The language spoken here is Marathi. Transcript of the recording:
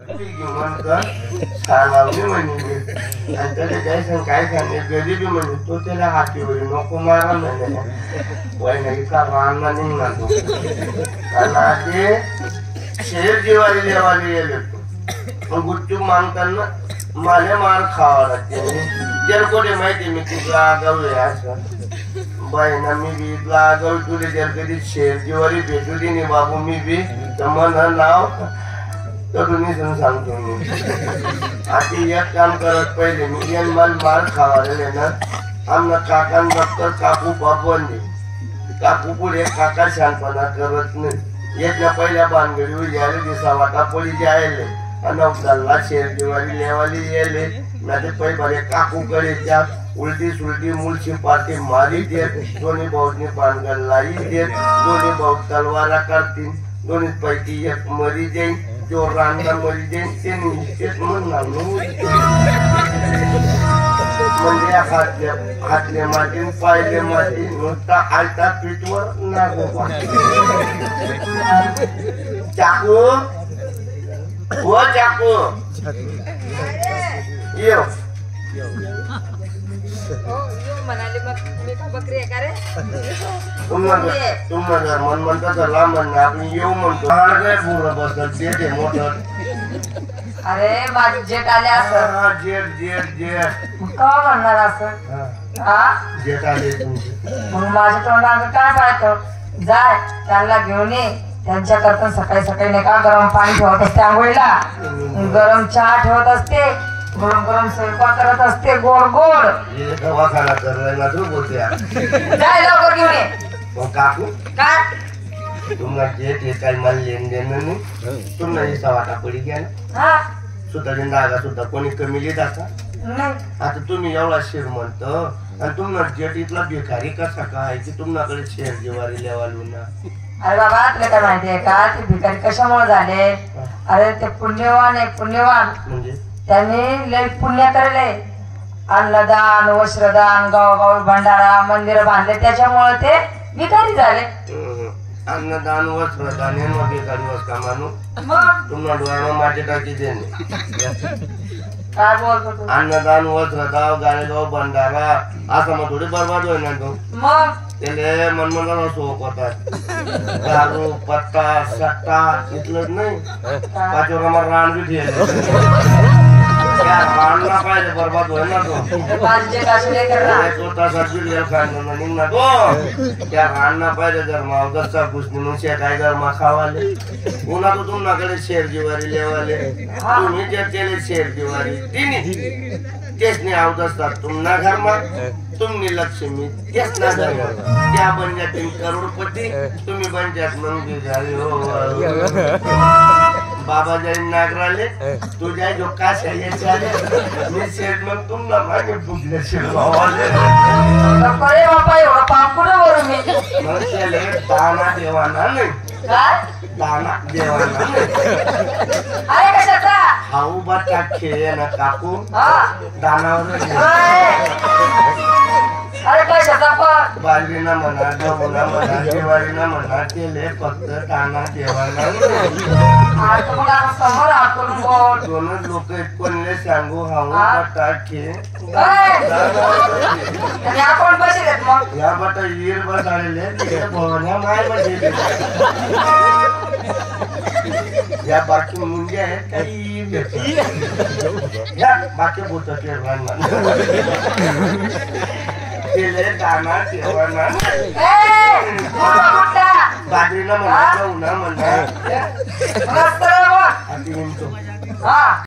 काय सांगे गरीबी म्हणजे तो त्याला हातीवर नको मारा म्हणजे वय का रानला निघणार तो ते शेर जिवारी लेवाली गेले मग गुच्चूप मागताना मला मार खावा लागते त्याला कोठे माहिती मी तुला आगावले असं बाई ना मी बी इथला आगाव तुले जर कधी शेर जिवारी भेटू दे नाही बाबू मी बी तर मला नाव तरुणी सांगतो मी आता एक काम करत पहिले मी येन मला मार खावाले ना आमना काकान बघतो काकू बाबवंदी काकू पुढे काका शानपणा करत नाही एक ना पहिल्या बांधगडी उद्याले दिसा वाटा पोळी जायले अनवताला शेर दिवाळी लेवाली येले ना ते पै बरे काकू कडे त्या उलटी सुलटी मुलची पाठी मारी देत दोन्ही भाऊनी बांधगड लाई देत दोन्ही भाऊ तलवारा करतील दोन्ही पैकी एक मरी जाईल जो रांगा मरी जाईल ते निश्चित म्हणणार म्हणजे हातले माती पायले माती नुसता आलता पीठवर नागो चाकू वो चाकू यो म्हणाले मग मी का बकरी आहे का रे तुम्हाला मन म्हणता तर लांब आपण येऊ म्हणतो पूर्ण बसत ते मोठं अरे माझी जेट आले असं जेट जेट जेट का म्हणणार असं हा जेट आले तुमचे मग माझ्या तोंडात काय पाहतो जाय त्यांना घेऊन ये त्यांच्या करता सकाळी सकाळी नाही का गरम पाणी ठेवत असते आंघोळीला गरम चहा ठेवत असते गरम गरम स्वयंपाक करत असते गोड गोड दवाखाना करायला तू बोलते जाय लवकर घेऊन ये काकू काय तुम्हाला जे काही मला लेन देणं नाही तुम्हाला हिस्सा वाटा पडी घ्या ना हा सुद्धा दागा सुद्धा कोणी कमी लिहित असा नाही आता तुम्ही एवढा शेर म्हणतो आणि तुम्हाला जेट इथला भिकारी कसा काय की तुमच्याकडे शेर जिवारी लेवालू ना अरे बाबा तुला काय माहितीये का ते भिकारी कशामुळे झाले अरे ते पुण्यवान आहे पुण्यवान म्हणजे त्यांनी लय पुण्य करले अन्नदान वस्त्रदान गावोगावी भंडारा मंदिर बांधले त्याच्यामुळे ते भिकारी झाले अन्नदान वस्त्रदान हे मग भिकारी वस का मानू मग तुम्हाला डोळ्याला माटे टाकी देणे काय बोलतो तू अन्नदान वस्त्रदाव गाणेगाव भंडारा असं मग थोडी बरबाद होईल ना तो मग त्याले मनमनाला सोक होतात दारू पत्ता सट्टा इथलंच नाही पाचवर आम्हाला रान बी ठेवले रानला पाहिजे बरबाद होईल ना तो त्या रानना पाहिजे जर मावदरचा घुसणी म्हणून शेकाय गरमा खावाले पुन्हा तो तुमच्याकडे शेर जिवारी लेवाले तुम्ही जे केले शेर जिवारी तिन्ही तेच नाही अवदसतात तुमना घरमा तुम्ही लक्ष्मी तेच ना घर त्या बनजातील करोडपती तुम्ही बनजात मंगी झाले हो बाबा जाईन नागराले तुझ्या जो काश आहे मी शेड मग तुम्हाला मागे फुटले शिरवाले अरे बाबा एवढा पाप कुठे वरून मी मग त्याले दाना देवाना नाही काय दाना देवाना अरे कशाचा हाऊ बटा खेळ ना काकू दानावर अरे कशाचा पण बालवीना म्हणा गवना म्हणा दिवाळीना म्हणा केले फक्त दाना देवाना समोर आपण बोल दोनच लोक कोणले सांगू हाऊ बटा खेळ आपण बसले मग या बटा वीर बसाडले भवन्या माय बसले या बाकी मुंगे आहेत काही या बाकी बोलत केले दाना देवाना बाजरीला म्हणा गहूना म्हणा हा